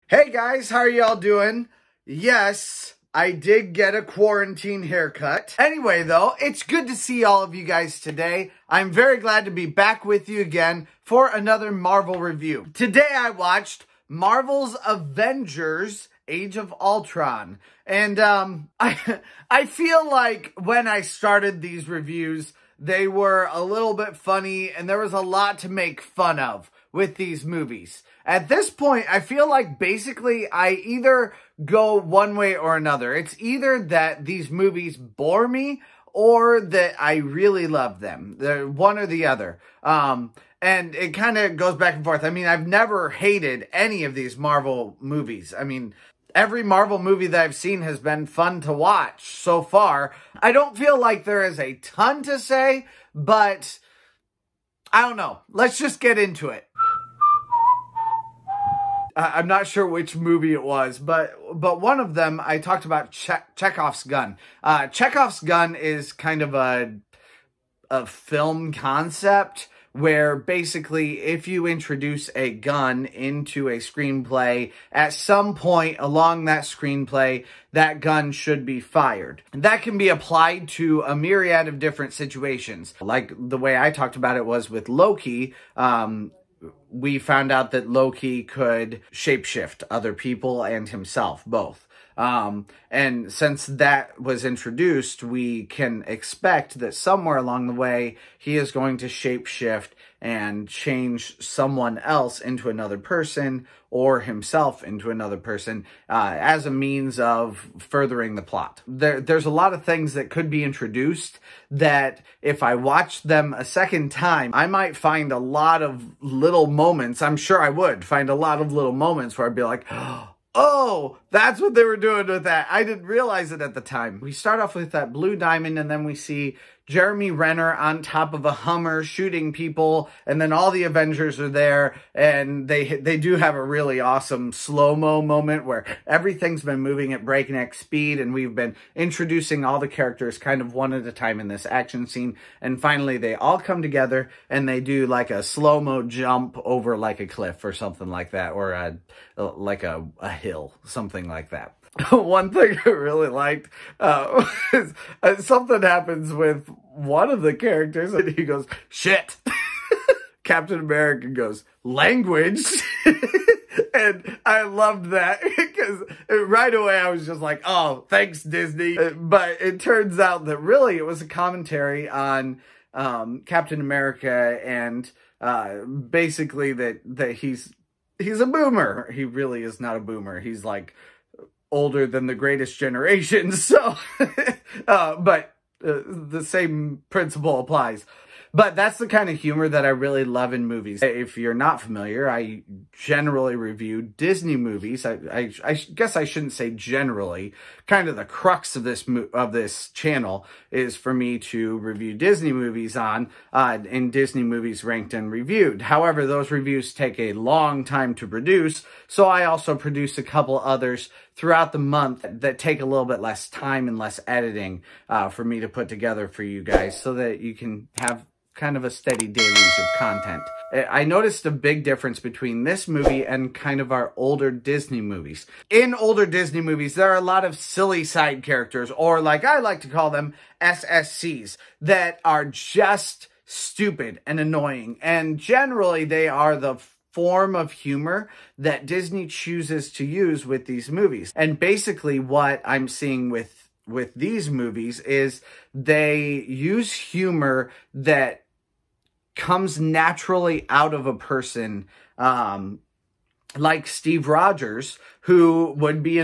Hey guys, how are y'all doing? Yes, I did get a quarantine haircut. Anyway though, it's good to see all of you guys today. I'm very glad to be back with you again for another Marvel review. Today I watched Marvel's Avengers Age of Ultron. And I feel like when I started these reviews, they were a little bit funny and there was a lot to make fun of with these movies. At this point, I feel like basically I either go one way or another. It's either that these movies bore me or that I really love them. They're one or the other. And it kind of goes back and forth. I mean, I've never hated any of these Marvel movies. I mean, every Marvel movie that I've seen has been fun to watch so far. I don't feel like there is a ton to say, but I don't know. Let's just get into it. I'm not sure which movie it was, but one of them, I talked about Chekhov's gun. Chekhov's gun is kind of a film concept where basically if you introduce a gun into a screenplay, at some point along that screenplay, that gun should be fired. That can be applied to a myriad of different situations. Like the way I talked about it was with Loki. We found out that Loki could shapeshift other people and himself, both. And since that was introduced, we can expect that somewhere along the way, he is going to shapeshift and change someone else into another person or himself into another person as a means of furthering the plot. There's a lot of things that could be introduced that if I watched them a second time, I might find a lot of little moments. I'm sure I would find a lot of little moments where I'd be like, oh, that's what they were doing with that. I didn't realize it at the time. We start off with that blue diamond and then we see Jeremy Renner on top of a Hummer shooting people, and then all the Avengers are there, and they do have a really awesome slow-mo moment where everything's been moving at breakneck speed, and we've been introducing all the characters kind of one at a time in this action scene, and finally they all come together, and they do like a slow-mo jump over like a cliff or something like that, or like a hill, something like that. One thing I really liked is something happens with one of the characters and he goes, shit. Captain America goes, language. And I loved that because right away I was just like, oh, thanks, Disney. But it turns out that really it was a commentary on Captain America and basically that he's a boomer. He really is not a boomer. He's like older than the greatest generation, so but the same principle applies. But that's the kind of humor that I really love in movies. If you're not familiar, I generally review Disney movies. I guess I shouldn't say generally. Kind of the crux of this channel is for me to review Disney movies in Disney movies ranked and reviewed. However, those reviews take a long time to produce, so I also produce a couple others throughout the month that take a little bit less time and less editing for me to put together for you guys so that you can have kind of a steady deluge of content. I noticed a big difference between this movie and kind of our older Disney movies. In older Disney movies, there are a lot of silly side characters, or like I like to call them, SSCs, that are just stupid and annoying. And generally, they are the form of humor that Disney chooses to use with these movies. And basically what I'm seeing with these movies is they use humor that comes naturally out of a person, like Steve Rogers, who would be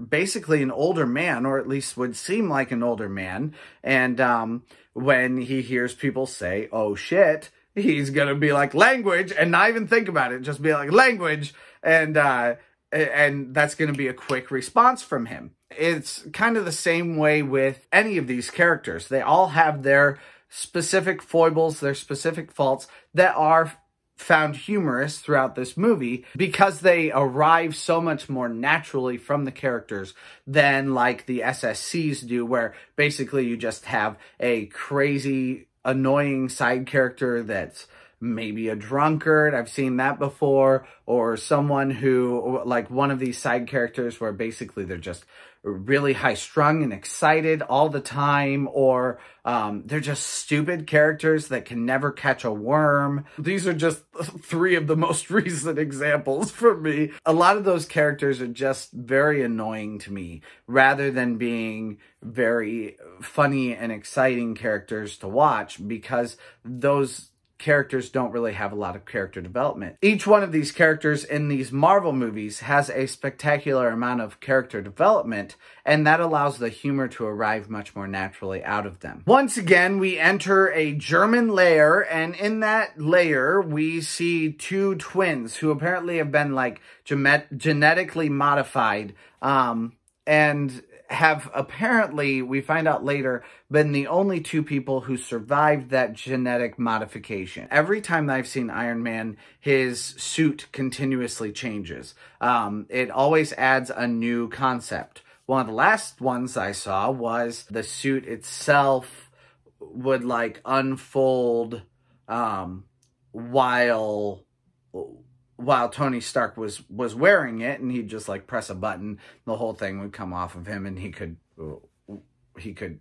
basically an older man, or at least would seem like an older man. And when he hears people say, oh shit, he's gonna be like, language, and not even think about it, just be like, language, and that's gonna be a quick response from him. It's kind of the same way with any of these characters. They all have their specific foibles, their specific faults that are found humorous throughout this movie because they arrive so much more naturally from the characters than like the SSCs do, where basically you just have a crazy, annoying side character that's maybe a drunkard. I've seen that before. Or someone who, like one of these side characters where basically they're just really high-strung and excited all the time, or they're just stupid characters that can never catch a worm. These are just 3 of the most recent examples for me. A lot of those characters are just very annoying to me, rather than being very funny and exciting characters to watch, because those characters don't really have a lot of character development. Each one of these characters in these Marvel movies has a spectacular amount of character development, and that allows the humor to arrive much more naturally out of them. Once again, we enter a German lair, and in that lair, we see 2 twins who apparently have been like genetically modified, and have apparently, we find out later, been the only 2 people who survived that genetic modification. Every time that I've seen Iron Man, his suit continuously changes. It always adds a new concept. One of the last ones I saw was the suit itself would like unfold while Tony Stark was wearing it, and he'd just like press a button, the whole thing would come off of him, and he could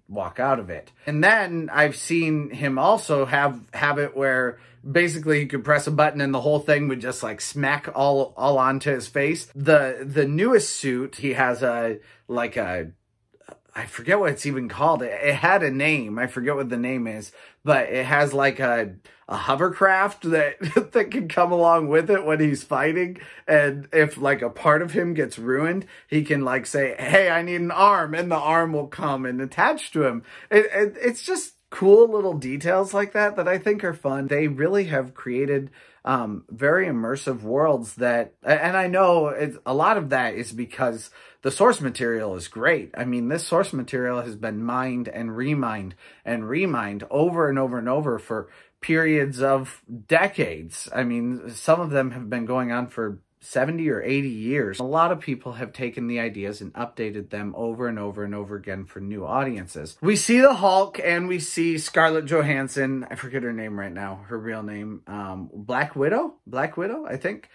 walk out of it. And then I've seen him also have it where basically he could press a button and the whole thing would just like smack all onto his face. The newest suit, he has I forget what it's even called. It had a name. I forget what the name is, but it has like a hovercraft that can come along with it when he's fighting. And if like a part of him gets ruined, he can like say, hey, I need an arm, and the arm will come and attach to him. It's just cool little details like that I think are fun. They really have created very immersive worlds that, and I know a lot of that is because the source material is great. I mean, this source material has been mined and remined over and over and over for periods of decades. I mean, some of them have been going on for 70 or 80 years. A lot of people have taken the ideas and updated them over and over and over again for new audiences. We see the Hulk and we see Scarlett Johansson. I forget her name right now, her real name. Black Widow, I think.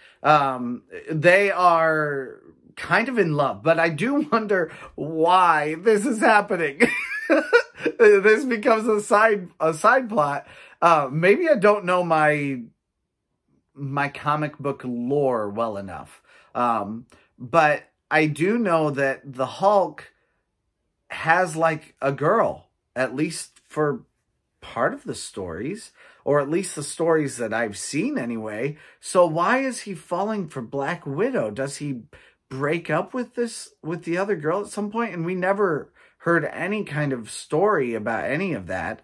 They are kind of in love, but I do wonder why this is happening. This becomes a side plot. Maybe I don't know my comic book lore well enough. But I do know that the Hulk has like a girl, at least for part of the stories, or at least the stories that I've seen anyway. So why is he falling for Black Widow? Does he break up with the other girl at some point? And we never heard any kind of story about any of that.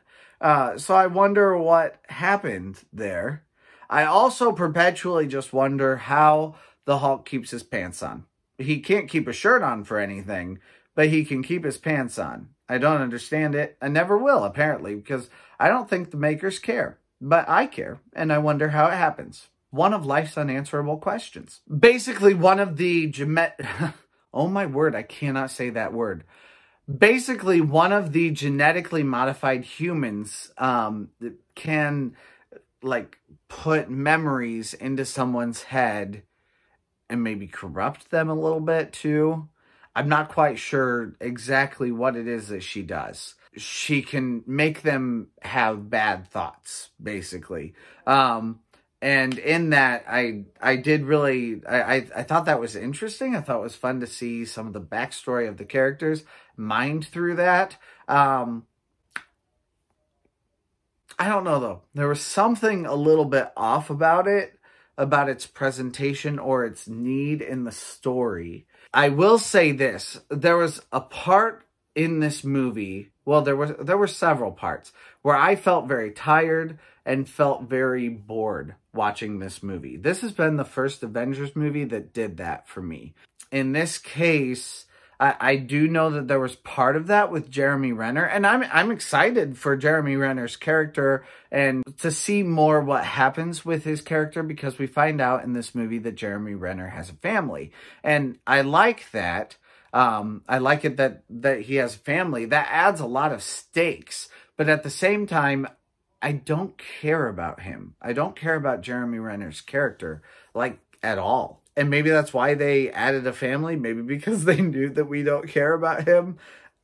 So I wonder what happened there. I also perpetually just wonder how the Hulk keeps his pants on. He can't keep a shirt on for anything, but he can keep his pants on. I don't understand it. I never will, apparently, because I don't think the makers care. But I care, and I wonder how it happens. One of life's unanswerable questions. Basically, one of the oh my word, I cannot say that word. Basically, one of the genetically modified humans can like put memories into someone's head and maybe corrupt them a little bit too. I'm not quite sure exactly what it is that she does. She can make them have bad thoughts, basically. And in that, I did really, I thought that was interesting. I thought it was fun to see some of the backstory of the characters mined through that. I don't know, though. There was something a little bit off about it, about its presentation or its need in the story. I will say this. There was a part in this movie, well, there were several parts, where I felt very tired and felt very bored watching this movie. This has been the first Avengers movie that did that for me. In this case, I do know that there was part of that with Jeremy Renner, and I'm excited for Jeremy Renner's character and to see more what happens with his character, because we find out in this movie that Jeremy Renner has a family, and I like that. I like it that he has a family. That adds a lot of stakes, but at the same time, I don't care about him. I don't care about Jeremy Renner's character, like, at all. And maybe that's why they added a family. Maybe because they knew that we don't care about him.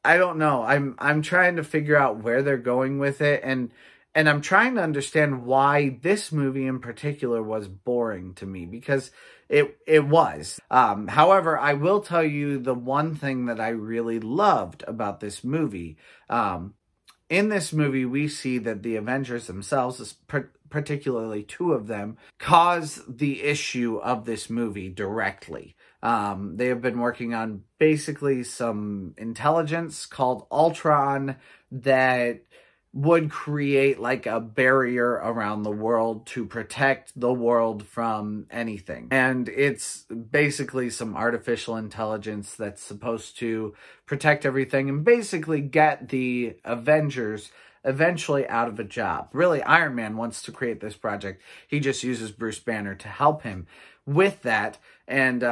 I don't know. I'm trying to figure out where they're going with it, and I'm trying to understand why this movie in particular was boring to me, because it was. However, I will tell you the one thing that I really loved about this movie. In this movie, we see that the Avengers themselves, particularly two of them, cause the issue of this movie directly. They have been working on basically some intelligence called Ultron that would create like a barrier around the world to protect the world from anything. And it's basically some artificial intelligence that's supposed to protect everything and basically get the Avengers eventually out of a job. Really, Iron Man wants to create this project. He just uses Bruce Banner to help him with that. And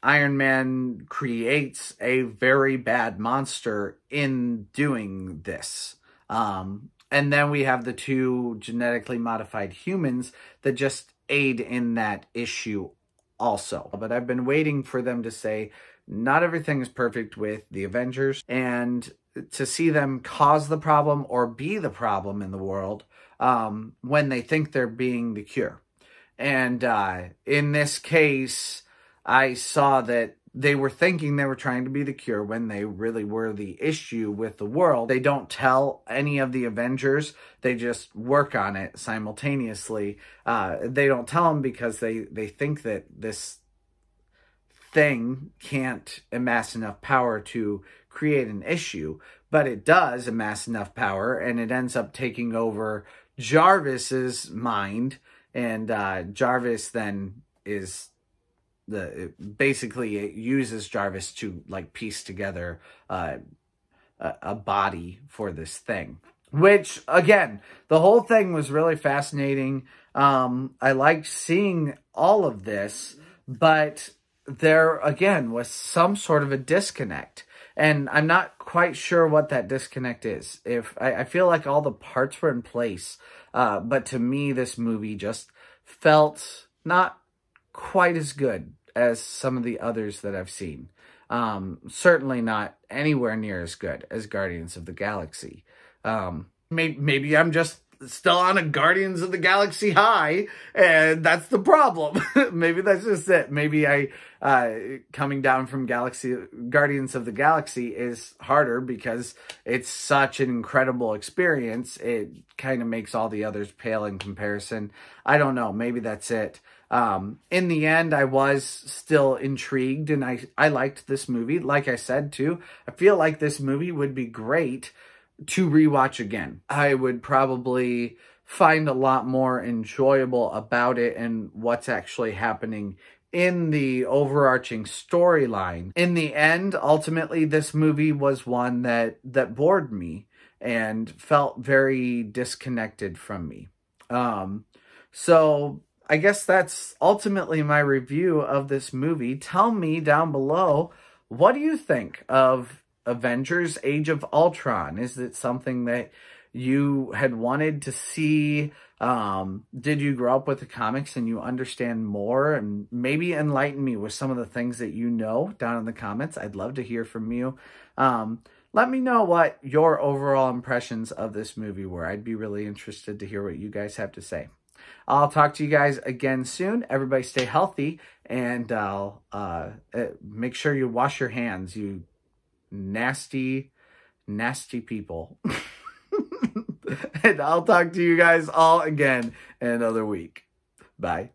Iron Man creates a very bad monster in doing this. And then we have the two genetically modified humans that just aid in that issue also. But I've been waiting for them to say, not everything is perfect with the Avengers, and to see them cause the problem or be the problem in the world when they think they're being the cure. And in this case, I saw that they were thinking they were trying to be the cure when they really were the issue with the world. They don't tell any of the Avengers. They just work on it simultaneously. They don't tell them because they think that this thing can't amass enough power to create an issue. But it does amass enough power, and it ends up taking over Jarvis's mind. And Jarvis then is... basically it uses Jarvis to like piece together a body for this thing, which again, the whole thing was really fascinating. I liked seeing all of this, but there again was some sort of a disconnect, and I'm not quite sure what that disconnect is. If I feel like all the parts were in place, but to me this movie just felt not quite as good as some of the others that I've seen. Certainly not anywhere near as good as Guardians of the Galaxy. Maybe I'm just still on a Guardians of the Galaxy high, and that's the problem. Maybe that's just it. Maybe coming down from Guardians of the Galaxy is harder because it's such an incredible experience. It kind of makes all the others pale in comparison. I don't know. Maybe that's it. In the end, I was still intrigued, and I liked this movie. Like I said, too, I feel like this movie would be great to rewatch again. I would probably find a lot more enjoyable about it and what's actually happening in the overarching storyline. In the end, ultimately, this movie was one that bored me and felt very disconnected from me. So I guess that's ultimately my review of this movie. Tell me down below, what do you think of Avengers Age of Ultron? Is it something that you had wanted to see? Did you grow up with the comics and you understand more? And maybe enlighten me with some of the things that you know down in the comments. I'd love to hear from you. Let me know what your overall impressions of this movie were. I'd be really interested to hear what you guys have to say. I'll talk to you guys again soon. Everybody stay healthy, and I'll make sure you wash your hands, you nasty, nasty people. And I'll talk to you guys all again in another week. Bye.